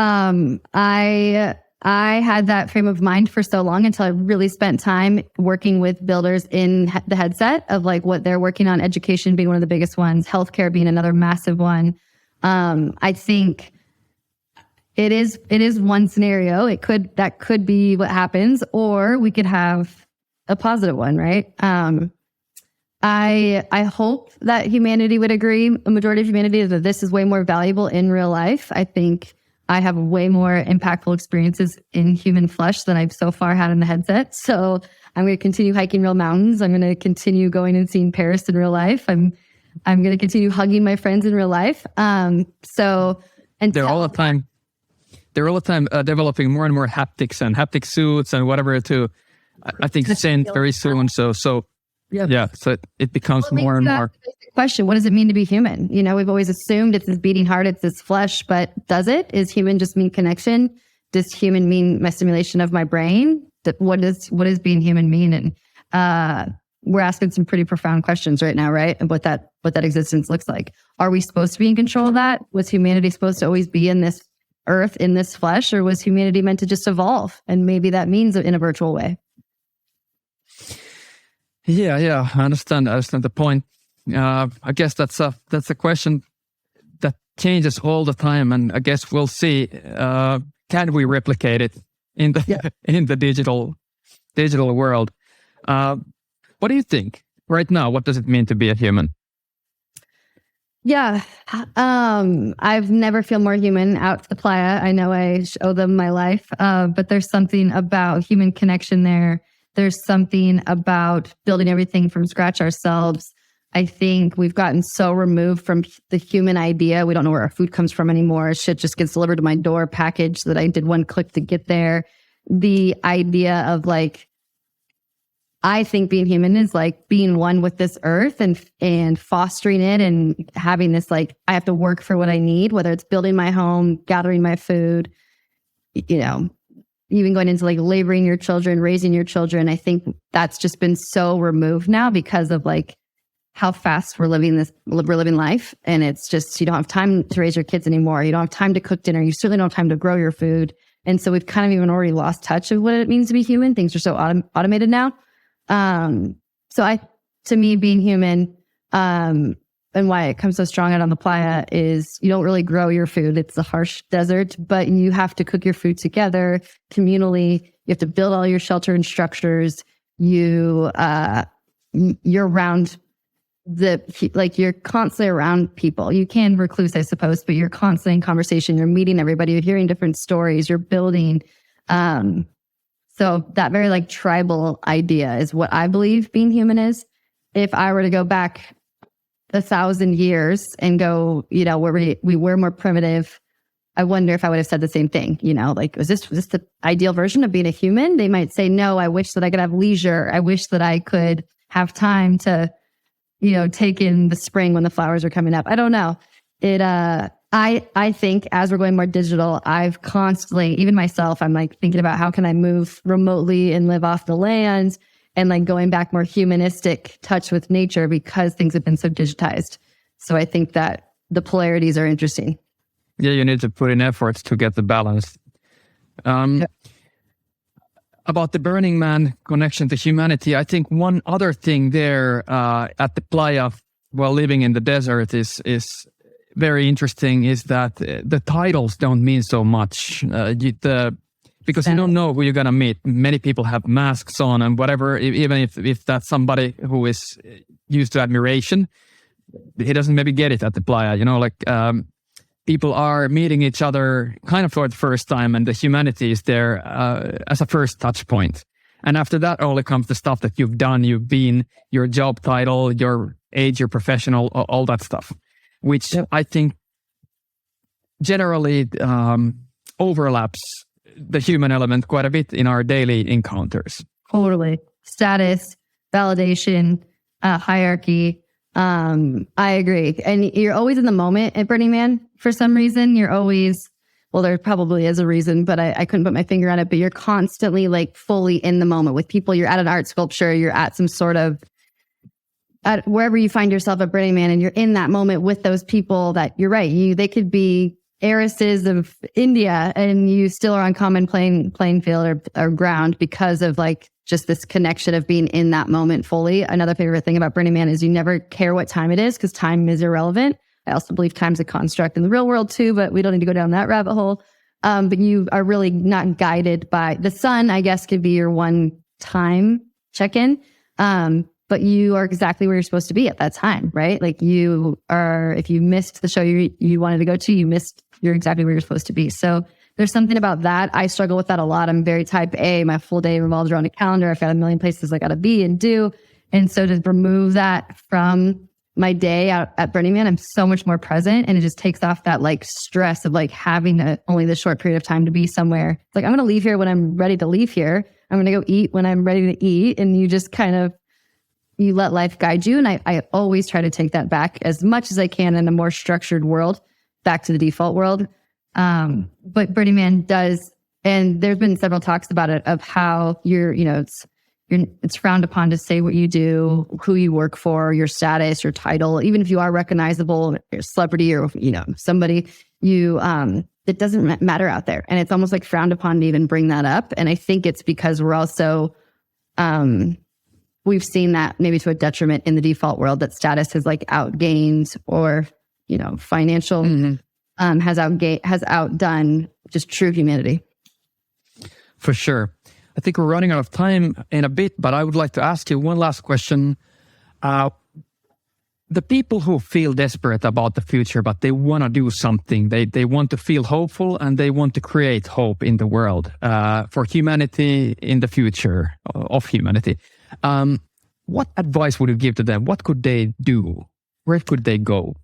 I had that frame of mind for so long until I really spent time working with builders in the headset of like what they're working on, education being one of the biggest ones, healthcare being another massive one. I think it is one scenario. That could be what happens, or we could have a positive one, right? I hope that humanity would agree, a majority of humanity, that this is way more valuable in real life. I think I have way more impactful experiences in human flesh than I've so far had in the headset. So I'm going to continue hiking real mountains. I'm going to continue going and seeing Paris in real life. I'm going to continue hugging my friends in real life. They're all the time developing more and more haptics and haptic suits and whatever to, I think, send very soon. So so it becomes more and more. Question: what does it mean to be human? We've always assumed it's this beating heart, it's this flesh, but does it? Is human just mean connection? Does human mean my stimulation of my brain? What does being human mean? And we're asking some pretty profound questions right now, right? And what that existence looks like. Are we supposed to be in control of that? Was humanity supposed to always be in this earth, in this flesh, or was humanity meant to just evolve? And maybe that means in a virtual way. Yeah, I understand the point. I guess that's a question that changes all the time, and I guess we'll see. Can we replicate it in the digital world? What do you think right now? What does it mean to be a human? Yeah, I've never feel more human out to the playa. I know I owe them my life, but there's something about human connection there. There's something about building everything from scratch ourselves. I think we've gotten so removed from the human idea. We don't know where our food comes from anymore. Shit just gets delivered to my door packaged that I did one click to get there. The idea of like, I think being human is like being one with this earth and fostering it and having this like, I have to work for what I need, whether it's building my home, gathering my food, even going into like laboring your children, raising your children. I think that's just been so removed now because of like how fast we're living life. And it's just, you don't have time to raise your kids anymore. You don't have time to cook dinner. You certainly don't have time to grow your food. And so we've kind of even already lost touch of what it means to be human. Things are so automated now. To me, being human, and why it comes so strong out on the playa is you don't really grow your food. It's a harsh desert, but you have to cook your food together communally. You have to build all your shelter and structures. You're around you're constantly around people. You can recluse, I suppose, but you're constantly in conversation. You're meeting everybody. You're hearing different stories. You're building. So that very like tribal idea is what I believe being human is. If I were to go back 1,000 years and go, where we were more primitive, I wonder if I would have said the same thing. Like, was this the ideal version of being a human? They might say, no, I wish that I could have leisure. I wish that I could have time to, take in the spring when the flowers are coming up. I don't know. I think as we're going more digital, I've constantly, even myself, I'm like thinking about how can I move remotely and live off the land and like going back more humanistic touch with nature because things have been so digitized. So I think that the polarities are interesting. Yeah, you need to put in efforts to get the balance. about the Burning Man connection to humanity, I think one other thing there at the playa while living in the desert is very interesting is that the titles don't mean so much. Because you don't know who you're going to meet. Many people have masks on and whatever, even if that's somebody who is used to admiration, he doesn't maybe get it at the playa. People are meeting each other kind of for the first time, and the humanity is there as a first touch point. And after that, only comes the stuff that you've done, you've been, your job title, your age, your professional, all that stuff, which I think generally overlaps the human element quite a bit in our daily encounters. Totally. Status, validation, hierarchy. I agree. And you're always in the moment at Burning Man for some reason. You're always, well, there probably is a reason, but I couldn't put my finger on it. But you're constantly like fully in the moment with people. You're at an art sculpture. You're at some sort of, wherever you find yourself at Burning Man, and you're in that moment with those people that you're right. They could be heiresses of India, and you still are on common playing field or ground because of like just this connection of being in that moment fully. Another favorite thing about Burning Man is you never care what time it is because time is irrelevant. I also believe time's a construct in the real world too, but we don't need to go down that rabbit hole. But you are really not guided by the sun, I guess, could be your one time check-in. But you are exactly where you're supposed to be at that time, right? Like you are, if you missed the show you wanted to go to, you're exactly where you're supposed to be. So there's something about that. I struggle with that a lot. I'm very type A. My full day revolves around a calendar. I've got a million places I got to be and do. And so to remove that from my day out at Burning Man, I'm so much more present. And it just takes off that like stress of like having only this short period of time to be somewhere. It's like, I'm going to leave here when I'm ready to leave here. I'm going to go eat when I'm ready to eat. And you just kind of, you let life guide you. And I always try to take that back as much as I can in a more structured world, back to the default world. But Burning Man does, and there's been several talks about it, of how it's frowned upon to say what you do, who you work for, your status, your title, even if you are recognizable, you're a celebrity or, somebody, it doesn't matter out there. And it's almost like frowned upon to even bring that up. And I think it's because we're also, we've seen that maybe to a detriment in the default world, that status has like outgained or, financial has outdone just true humanity. For sure. I think we're running out of time in a bit, but I would like to ask you one last question. The people who feel desperate about the future, but they want to do something, they want to feel hopeful and they want to create hope in the world for humanity in the future of humanity. What advice would you give to them? What could they do? Where could they go?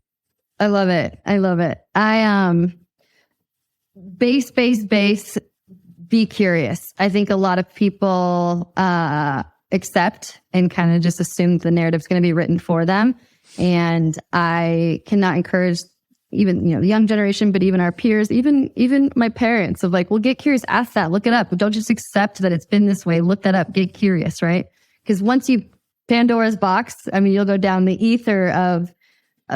I love it. Base, be curious. I think a lot of people accept and kind of just assume the narrative's going to be written for them. And I cannot encourage even, the young generation, but even our peers, even my parents of like, well, get curious, ask that, look it up. Don't just accept that it's been this way. Look that up, get curious, right? Because once you Pandora's box, you'll go down the ether of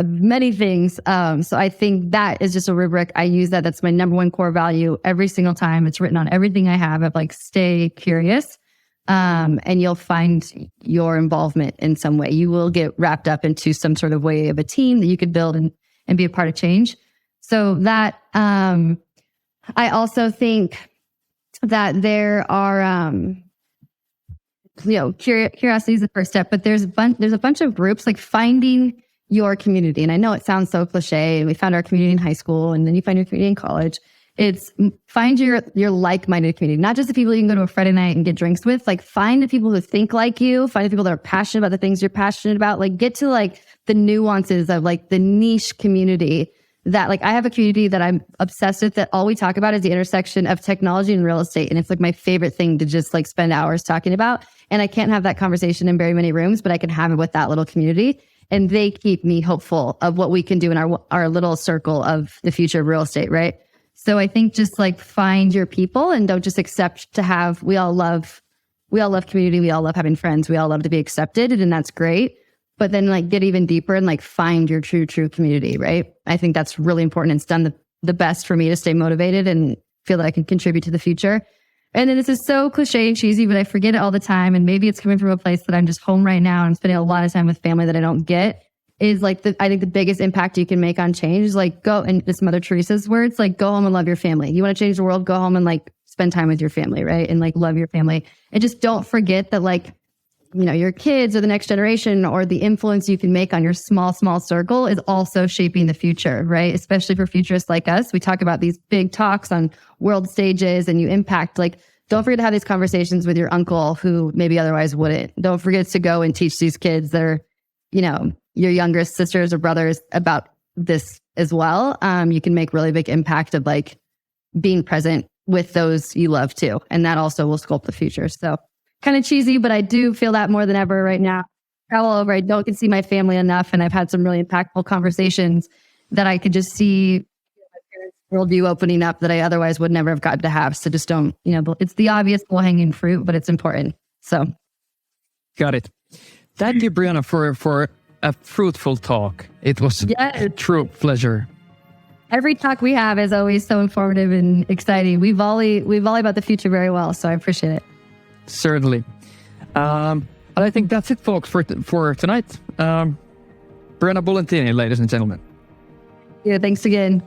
many things. So I think that is just a rubric. I use that. That's my number one core value every single time. It's written on everything I have of like, stay curious. And you'll find your involvement in some way. You will get wrapped up into some sort of way of a team that you could build and be a part of change. So that, I also think that there are, curiosity is the first step, but there's a bunch of groups, like finding your community. And I know it sounds so cliche, and we found our community in high school, and then you find your community in college. It's find your like-minded community, not just the people you can go to a Friday night and get drinks with. Like find the people who think like you, find the people that are passionate about the things you're passionate about. Like get to like the nuances of like the niche community that like, I have a community that I'm obsessed with, that all we talk about is the intersection of technology and real estate. And it's like my favorite thing to just like spend hours talking about. And I can't have that conversation in very many rooms, but I can have it with that little community. And they keep me hopeful of what we can do in our little circle of the future of real estate, right? So I think just like find your people and don't just accept to have, we all love community. We all love having friends. We all love to be accepted, and that's great. But then like get even deeper and like find your true community, right? I think that's really important. It's done the best for me to stay motivated and feel that I can contribute to the future. And then this is so cliche and cheesy, but I forget it all the time. And maybe it's coming from a place that I'm just home right now and spending a lot of time with family that I don't get. Is like I think the biggest impact you can make on change is like go, and it's Mother Teresa's words, like go home and love your family. You want to change the world, go home and like spend time with your family, right? And like love your family. And just don't forget that like, you know, your kids or the next generation or the influence you can make on your small circle is also shaping the future, right? Especially for futurists like us. We talk about these big talks on world stages and you impact, like, don't forget to have these conversations with your uncle who maybe otherwise wouldn't. Don't forget to go and teach these kids that are, you know, your younger sisters or brothers about this as well. You can make really big impact of like being present with those you love too. And that also will sculpt the future. So kind of cheesy, but I do feel that more than ever right now. Travel over, I don't get to see my family enough. And I've had some really impactful conversations that I could just see my parents' worldview opening up that I otherwise would never have gotten to have. So just don't, you know, it's the obvious low-hanging fruit, but it's important. So. Got it. Thank you, Brianna, for a fruitful talk. It was a true pleasure. Every talk we have is always so informative and exciting. We volley about the future very well, so I appreciate it. Certainly. And I think that's it, folks, for tonight. Brianna Bullentini, ladies and gentlemen. Yeah, thanks again.